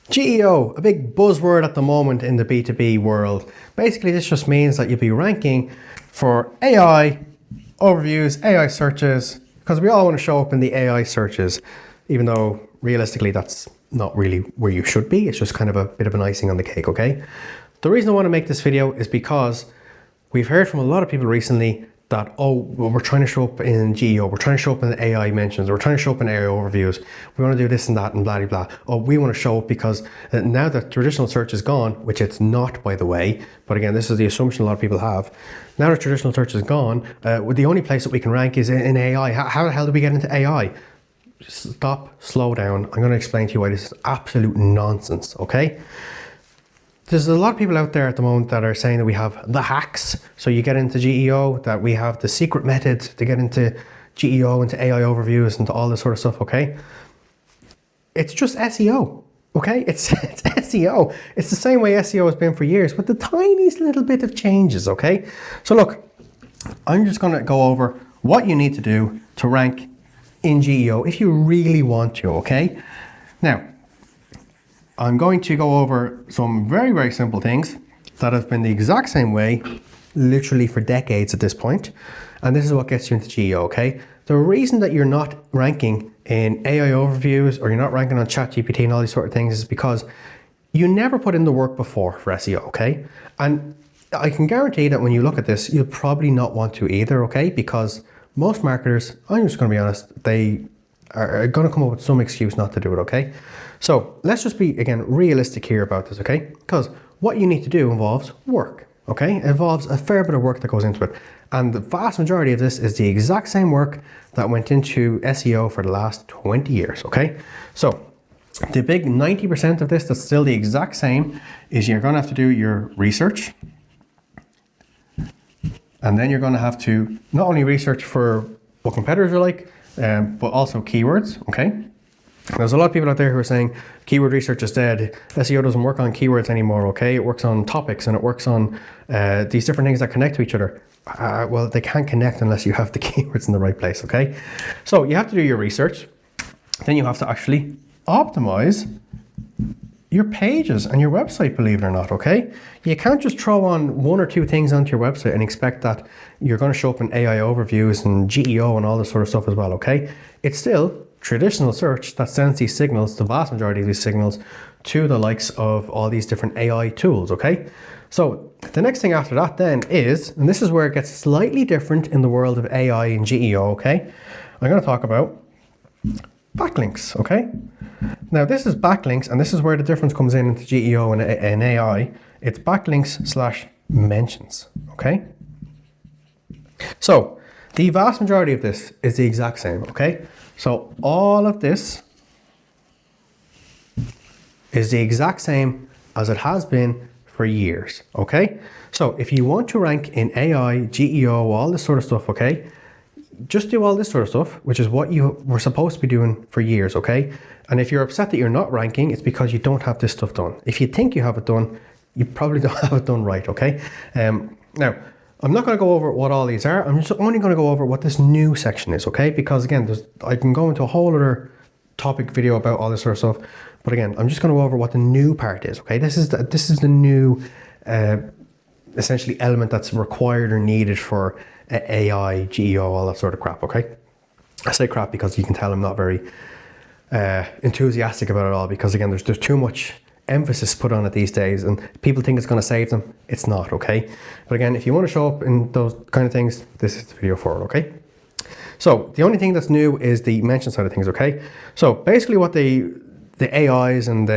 GEO, a big buzzword at the moment in the B2B world. Basically, this just means that you'll be ranking for AI overviews, AI searches, because we all want to show up in the AI searches, even though realistically that's not really where you should be. It's just kind of a bit of an icing on the cake, okay? The reason I want to make this video is because we've heard from a lot of people recently that, oh, well, we're trying to show up in GEO, we're trying to show up in the AI mentions, we're trying to show up in AI overviews, we want to do this and that and blah, blah, blah. Oh, we want to show up because now that traditional search is gone, which it's not, by the way, but again, this is the assumption a lot of people have. Now that traditional search is gone, the only place that we can rank is in AI. How the hell do we get into AI? Stop, slow down. I'm going to explain to you why this is absolute nonsense, okay? There's a lot of people out there at the moment that are saying that we have the hacks, so you get into GEO, that we have the secret method to get into GEO, into AI overviews, and all this sort of stuff, okay? It's just SEO, okay? It's SEO. It's the same way SEO has been for years, with the tiniest little bit of changes, okay? So look, I'm just gonna go over what you need to do to rank in GEO if you really want to, okay? Now, I'm going to go over some very, very simple things that have been the exact same way literally for decades at this point. And this is what gets you into GEO, okay? The reason that you're not ranking in AI overviews or you're not ranking on ChatGPT and all these sort of things is because you never put in the work before for SEO, okay? And I can guarantee that when you look at this, you'll probably not want to either, okay? Because most marketers, I'm just gonna be honest, they are gonna come up with some excuse not to do it, okay? So let's just be, again, realistic here about this, okay? Because what you need to do involves work, okay? It involves a fair bit of work that goes into it. And the vast majority of this is the exact same work that went into SEO for the last 20 years, okay? So the big 90% of this that's still the exact same is you're gonna have to do your research. And then you're gonna have to not only research for what competitors are like, but also keywords, okay? There's a lot of people out there who are saying keyword research is dead. SEO doesn't work on keywords anymore, okay? It works on topics and it works on these different things that connect to each other. Well, they can't connect unless you have the keywords in the right place, okay? So you have to do your research. Then you have to actually optimize your pages and your website, believe it or not, okay? You can't just throw on one or two things onto your website and expect that you're going to show up in AI overviews and GEO and all this sort of stuff as well, okay? It's still traditional search that sends these signals, the vast majority of these signals, to the likes of all these different AI tools, okay? So the next thing after that then is, and this is where it gets slightly different in the world of AI and GEO, okay? I'm going to talk about backlinks, okay? Now this is backlinks, and this is where the difference comes in into GEO and AI. It's backlinks slash mentions, okay? So the vast majority of this is the exact same, okay? So all of this is the exact same as it has been for years, okay? So if you want to rank in AI, GEO, all this sort of stuff, okay? Just do all this sort of stuff, which is what you were supposed to be doing for years, okay? And if you're upset that you're not ranking, it's because you don't have this stuff done. If you think you have it done, you probably don't have it done right, okay? Now, I'm not going to go over what all these are. I'm just only going to go over what this new section is, okay? Because again, I can go into a whole other topic video about all this sort of stuff. But again, I'm just going to go over what the new part is, okay? This is the new, essentially, element that's required or needed for AI, GEO, all that sort of crap, okay? I say crap because you can tell I'm not very enthusiastic about it all, because again, there's too much emphasis put on it these days and people think it's going to save them. It's not, okay? But again, if you want to show up in those kind of things, this is the video for it, okay? So the only thing that's new is the mention side of things, okay? So basically what the AIs and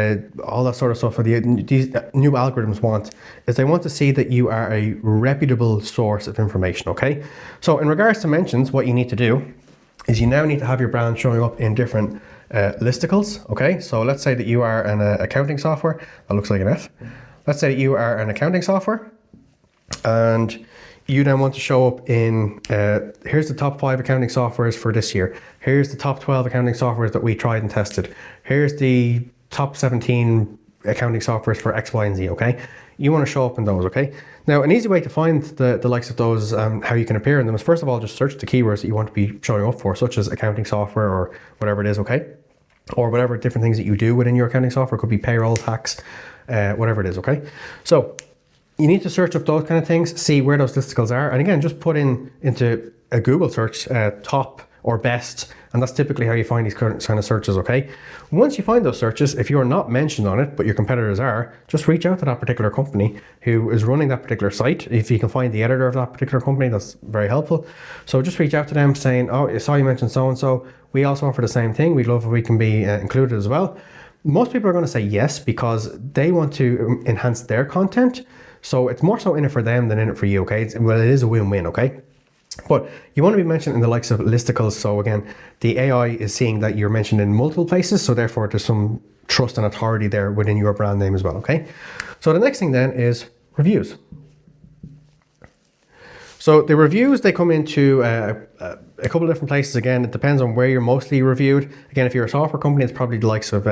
all that sort of stuff, or these new algorithms want, is they want to see that you are a reputable source of information, okay? So in regards to mentions, what you need to do is you now need to have your brand showing up in different listicles, okay? So let's say that you are an accounting software. That looks like an F. Let's say that you are an accounting software and you then want to show up in, here's the top 5 accounting softwares for this year. Here's the top 12 accounting softwares that we tried and tested. Here's the top 17 accounting softwares for X, Y, and Z, okay? You want to show up in those, okay? Now, an easy way to find the likes of those, how you can appear in them, is first of all, just search the keywords that you want to be showing up for, such as accounting software or whatever it is, okay? or whatever different things that you do within your accounting software. It could be payroll, tax, whatever it is, okay? So you need to search up those kind of things, see where those listicles are, and again, just put into a Google search top or best, and that's typically how you find these kind of searches, okay? Once you find those searches, if you're not mentioned on it, but your competitors are, just reach out to that particular company who is running that particular site. If you can find the editor of that particular company, that's very helpful. So just reach out to them saying, oh, I saw you mentioned so-and-so. We also offer the same thing. We'd love if we can be included as well. Most people are going to say yes because they want to enhance their content. So it's more so in it for them than in it for you, okay? Well, it is a win-win, okay? But you want to be mentioned in the likes of listicles. So again, the AI is seeing that you're mentioned in multiple places. So therefore there's some trust and authority there within your brand name as well, okay? So the next thing then is reviews. So the reviews, they come into a couple of different places. Again, it depends on where you're mostly reviewed. Again, if you're a software company, it's probably the likes of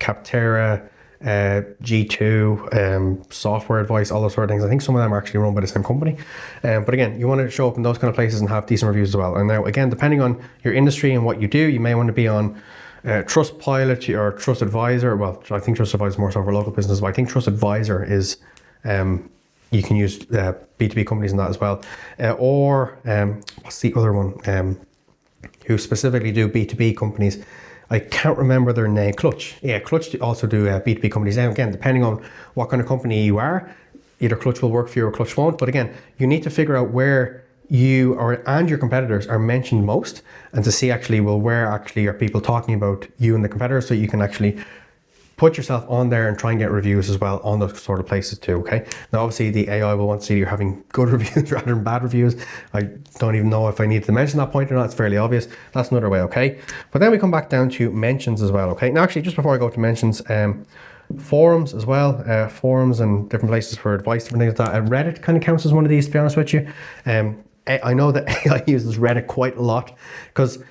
Capterra, G2, software advice, all those sort of things. I think some of them are actually run by the same company. But again, you want to show up in those kind of places and have decent reviews as well. And now, again, depending on your industry and what you do, you may want to be on Trustpilot or TrustAdvisor. Well, I think TrustAdvisor is more so for local business, but I think TrustAdvisor is, you can use B2B companies in that as well. What's the other one? Who specifically do B2B companies. I can't remember their name. Clutch. Yeah, Clutch also do B2B companies. And again, depending on what kind of company you are, either Clutch will work for you or Clutch won't. But again, you need to figure out where you and your competitors are mentioned most, and to see actually, well, where actually are people talking about you and the competitors, so you can actually put yourself on there and try and get reviews as well on those sort of places too, okay? Now, obviously, the AI will want to see you're having good reviews rather than bad reviews. I don't even know if I need to mention that point or not. It's fairly obvious. That's another way, okay? But then we come back down to mentions as well, okay? Now, actually, just before I go to mentions, forums as well, forums and different places for advice, different things like that. Reddit kind of counts as one of these, to be honest with you. I know that AI uses Reddit quite a lot, because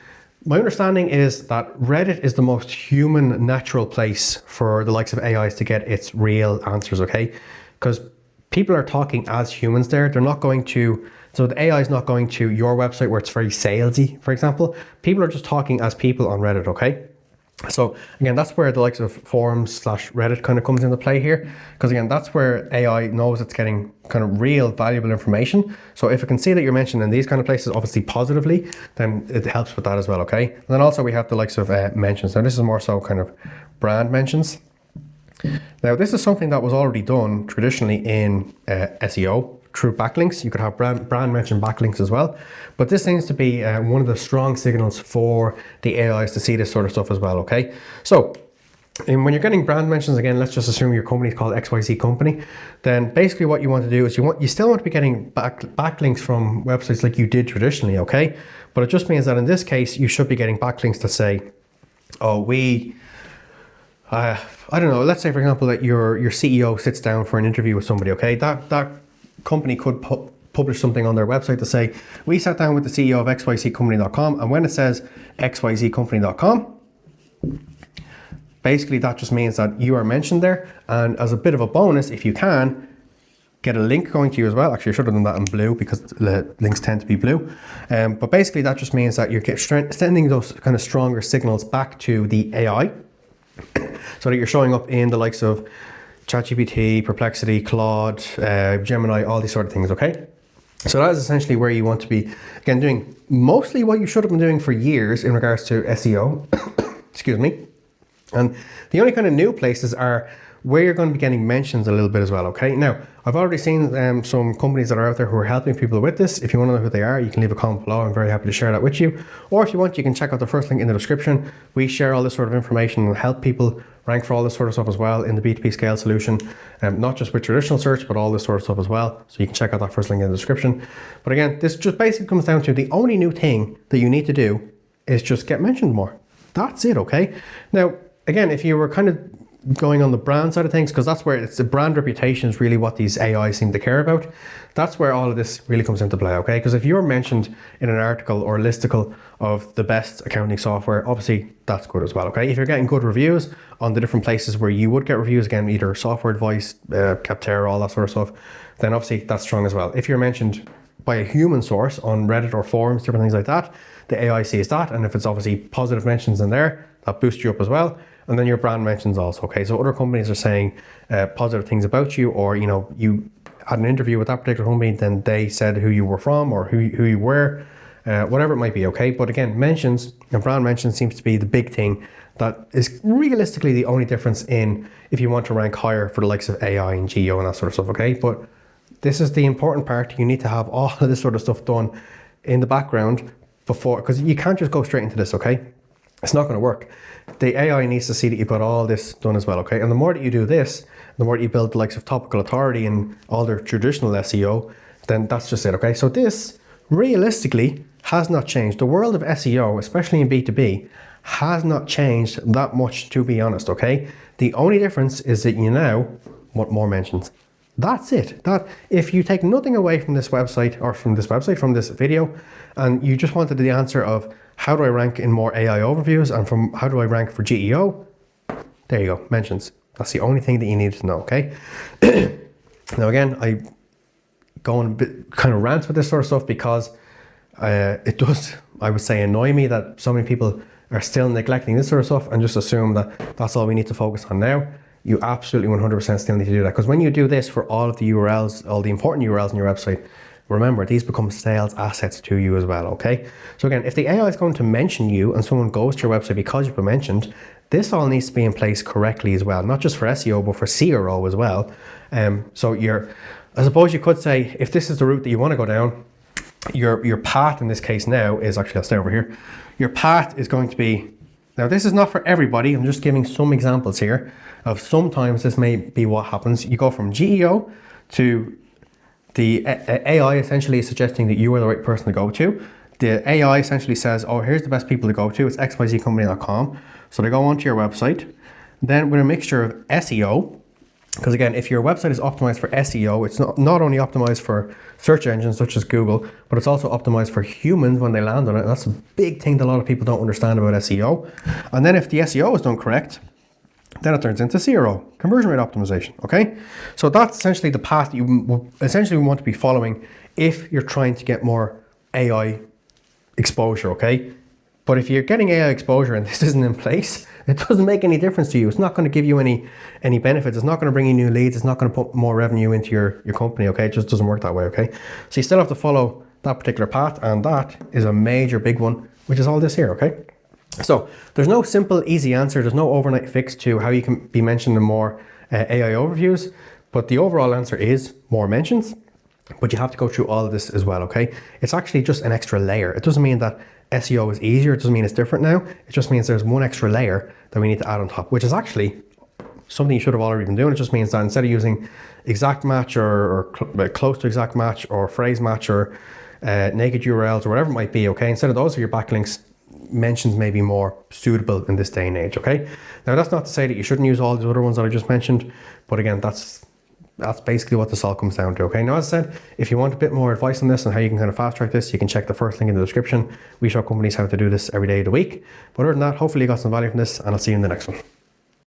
my understanding is that Reddit is the most human, natural place for the likes of AIs to get its real answers, okay? Because people are talking as humans there. They're not going to, so the AI is not going to your website where it's very salesy, for example. People are just talking as people on Reddit, okay? So again, that's where the likes of forums/Reddit kind of comes into play here, because again, that's where AI knows it's getting kind of real valuable information. So if it can see that you're mentioned in these kind of places, obviously positively, then it helps with that as well, okay? And then also we have the likes of mentions. Now this is more so kind of brand mentions. Now this is something that was already done traditionally in SEO through backlinks. You could have brand mention backlinks as well, but this seems to be one of the strong signals for the AIs to see this sort of stuff as well, okay? So when you're getting brand mentions, again, let's just assume your company is called XYZ company, then basically what you want to do is you still want to be getting backlinks from websites like you did traditionally, okay? But it just means that in this case, you should be getting backlinks to say, oh, I don't know, let's say for example that your CEO sits down for an interview with somebody, okay? That company could publish something on their website to say, we sat down with the CEO of xyzcompany.com, and when it says xyzcompany.com, basically that just means that you are mentioned there. And as a bit of a bonus, if you can, get a link going to you as well. Actually, I should have done that in blue because the links tend to be blue. But basically that just means that you're sending those kind of stronger signals back to the AI, so that you're showing up in the likes of ChatGPT, Perplexity, Claude, Gemini, all these sort of things, okay? So that is essentially where you want to be, again, doing mostly what you should have been doing for years in regards to SEO, excuse me. And the only kind of new places are where you're going to be getting mentions a little bit as well, okay? Now, I've already seen some companies that are out there who are helping people with this. If you want to know who they are, you can leave a comment below. I'm very happy to share that with you. Or if you want, you can check out the first link in the description. We share all this sort of information and help people rank for all this sort of stuff as well in the B2B scale solution, not just with traditional search, but all this sort of stuff as well. So you can check out that first link in the description. But again, this just basically comes down to the only new thing that you need to do is just get mentioned more. That's it, okay? Now, again, if you were kind of going on the brand side of things, because that's where it's the brand reputation is really what these AI seem to care about. That's where all of this really comes into play, okay? Because if you're mentioned in an article or a listicle of the best accounting software, obviously that's good as well, okay? If you're getting good reviews on the different places where you would get reviews, again, either software advice, Capterra, all that sort of stuff, then obviously that's strong as well. If you're mentioned by a human source on Reddit or forums, different things like that, the AI sees that, and if it's obviously positive mentions in there, that boosts you up as well. And then your brand mentions also, okay? So other companies are saying positive things about you, or, you know, you had an interview with that particular company, then they said who you were from or who you were, whatever it might be, okay? But again, mentions and brand mentions seems to be the big thing that is realistically the only difference in if you want to rank higher for the likes of AI and GEO and that sort of stuff, okay? But this is the important part. You need to have all of this sort of stuff done in the background before, because you can't just go straight into this, okay? It's not going to work. The AI needs to see that you've got all this done as well, okay? And the more that you do this, the more that you build the likes of topical authority and all their traditional SEO, then that's just it, okay? So this realistically has not changed. The world of SEO, especially in B2B, has not changed that much, to be honest, okay? The only difference is that you now want more mentions. That's it. That if you take nothing away from this website or from this video, and you just wanted the answer of how do I rank in more AI overviews and from how do I rank for GEO, there you go, mentions. That's the only thing that you need to know, okay? Now again, I go on a bit kind of rants with this sort of stuff because it does, I would say, annoy me that so many people are still neglecting this sort of stuff and just assume that that's all we need to focus on now. You absolutely 100% still need to do that, because when you do this for all of the URLs, all the important URLs in your website, remember, these become sales assets to you as well, okay? So again, if the AI is going to mention you and someone goes to your website because you've been mentioned, this all needs to be in place correctly as well, not just for SEO, but for CRO as well. So I suppose you could say, if this is the route that you want to go down, your path in this case now is, actually I'll stay over here, your path is going to be, now this is not for everybody, I'm just giving some examples here of sometimes this may be what happens. You go from GEO to the AI essentially is suggesting that you are the right person to go to. The AI essentially says, oh, here's the best people to go to, it's xyzcompany.com. So they go onto your website, then with a mixture of SEO, because again, if your website is optimized for SEO, it's not only optimized for search engines such as Google, but it's also optimized for humans when they land on it. And that's a big thing that a lot of people don't understand about SEO. And then if the SEO is done correct, then it turns into CRO, conversion rate optimization, okay? So that's essentially the path that you essentially want to be following if you're trying to get more AI exposure, okay? But if you're getting AI exposure and this isn't in place, it doesn't make any difference to you. It's not going to give you any benefits. It's not going to bring you new leads. It's not going to put more revenue into your company, okay? It just doesn't work that way, okay? So you still have to follow that particular path, and that is a major big one, which is all this here, okay? So there's no simple, easy answer. There's no overnight fix to how you can be mentioned in more AI overviews, but the overall answer is more mentions, but you have to go through all of this as well, okay? It's actually just an extra layer. It doesn't mean that SEO is easier. It doesn't mean it's different now. It just means there's one extra layer that we need to add on top, which is actually something you should have already been doing. It just means that instead of using exact match or close to exact match or phrase match or naked URLs or whatever it might be, okay? Instead of those are your backlinks, mentions may be more suitable in this day and age, okay? Now that's not to say that you shouldn't use all these other ones that I just mentioned, but again, that's basically what this all comes down to, okay? Now, as I said, if you want a bit more advice on this and how you can kind of fast track this, you can check the first link in the description. We show companies how to do this every day of the week. But other than that, hopefully you got some value from this, and I'll see you in the next one.